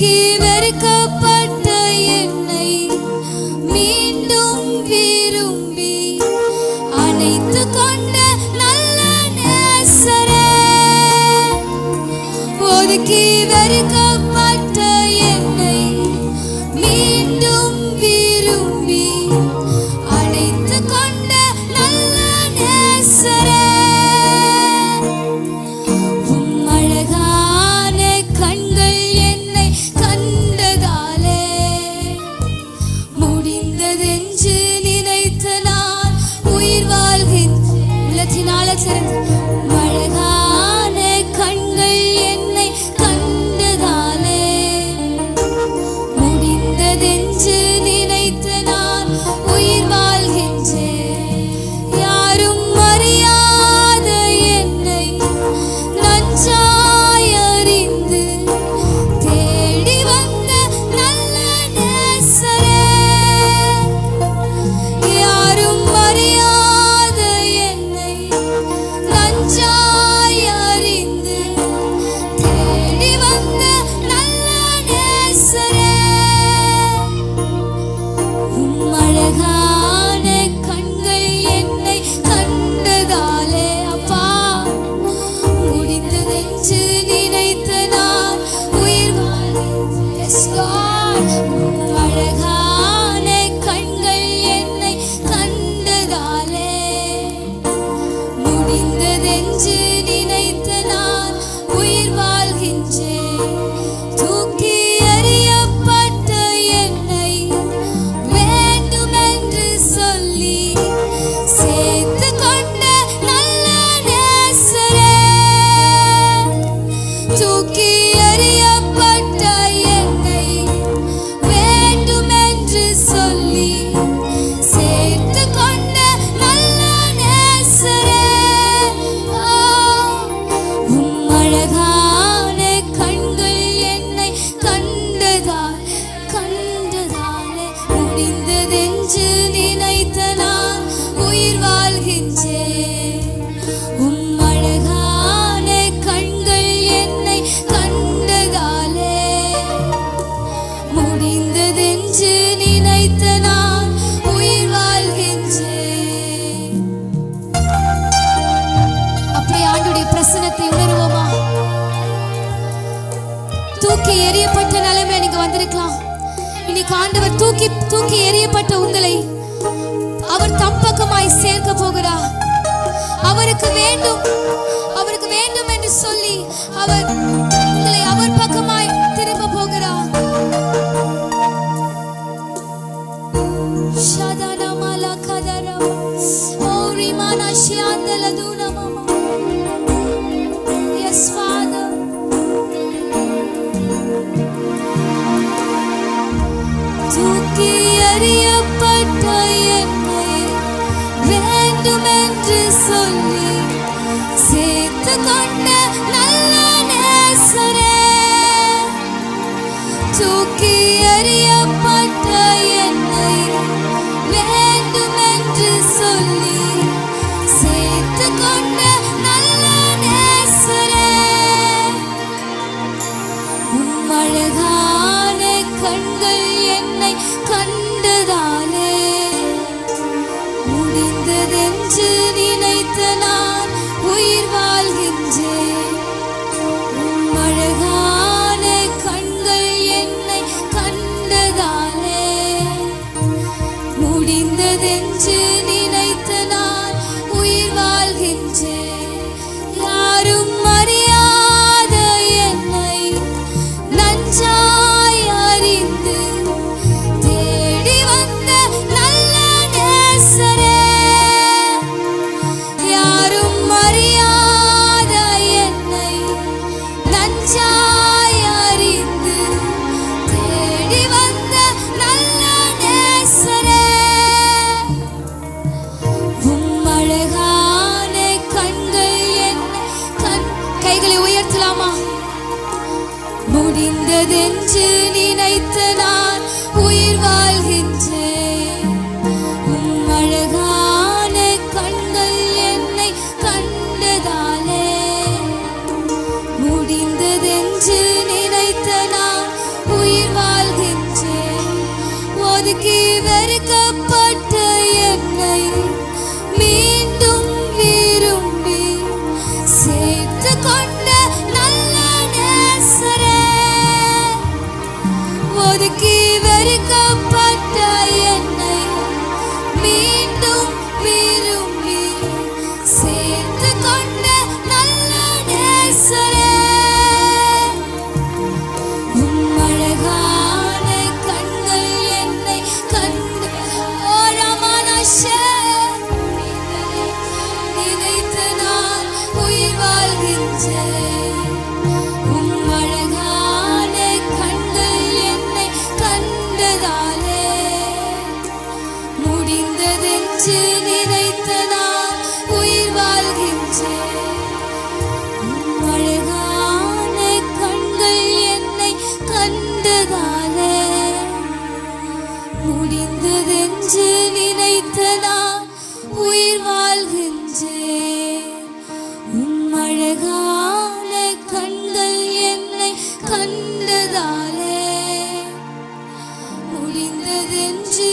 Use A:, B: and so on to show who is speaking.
A: தூக்கி வெறுக்கப்பட்ட என்னை மீண்டும் விரும்பி அணைத்து கொண்ட நல்ல நேசரே, ஒதுக்கி வெறுக்கப்பட்ட என்னை மீண்டும் விரும்பி அணைத்து கொண்ட நல்ல நேசரே, அழகான கண்கள் என்னை கண்டதாலே முடிந்ததென்று நினைத்து நான் உயிர் வாழ்கின்றேன். யாரும் அறியாத என்னை நன்றாய் அறிந்து தேடி வந்த நல்ல நேசரே, யாரும் அறியாத என்னை நன்றாய் அறிந்து தேடி வந்த நல்ல நேசரே, அழகான கண்கள் என்னை கண்டதாலே அப்பா முடிந்ததென்று நினைத்து நான் உயிர் வாழ்கிறேன். அழகான கண்கள் என்னை கண்டதாலே முடிந்ததென்று நினைத்து நான் உயிர் வாழ்கின்றேன். தூக்கி எறியப்பட்ட என்னை வேண்டுமென்று சொல்லி சேர்த்து கொண்ட நல்ல நேசரே, தூக்கி எறியப்பட்ட என்னை வேண்டுமென்று சொல்லி சேர்த்து கொண்ட நல்ல நேசரே, அழகான கண்கள் என்னை கண்டதாலே முடிந்ததென்று நினைத்து நான் உயிர் வாழ்கின்றேன். அழகான கண்கள் என்னை கண்டதாலே முடிந்ததென்று நினைத்து நான் உயிர் வாழ்கின்றேன். அப்படியே ஆண்டுடைய பிரசன்னத்தை உணர்வோமா? தூக்கி எறியப்பட்ட நிலைமை நீங்க வந்திருக்கலாம். இன்னைக்கு ஆண்டவர் தூக்கி எறியப்பட்ட உங்களை அவர் தம்பக்கமாய் சேர்க்க போகிறார். அவருக்கு வேண்டும் என்று சொல்லி அவர் உங்களை அவர் பக்கமாய் திரும்ப போகிறார். ஷதனமல கதரா ஓரிமானா ஷியாந்தலதுனா மாமா. Yes Father, தூக்கி எறியப்பட்ட என்னை வேண்டுமென்று சொல்லி சேர்த்து கொண்ட நல்ல நேசரே, தூக்கி எறியப்பட்ட என்னை வேண்டுமென்று சொல்லி சேர்த்து கொண்ட நல்ல நேசரே, அழகான கண்கள் என்னை கண்டதாலே முடிந்ததென்று நினைத்து நான் உயிர் வாழ்கின்றேன். அழகான கண்கள் என்னை கண்டதாலே வெறுக்கப்பட்ட என்னை மீண்டும் விரும்பி சேர்த்து கொண்ட நல்ல நேசரே, உம் அழகான கண்கள் என்னை கண்டு நினைத்து நான் உயிர் வாழ்கின்றேன். உம் அழகான கண்கள் என்னை கண்டதாலே முடிந்ததென்று நினைத்து நான் உயிர் வாழ்கின்றேன். உம் அழகான கண்கள் என்னை கண்டதாலே முடிந்ததென்று நினைத்து நான் உயிர் வாழ்கின்றேன். உம் அழகான கண்கள் என்னை கண்டதாலே முடிந்ததென்று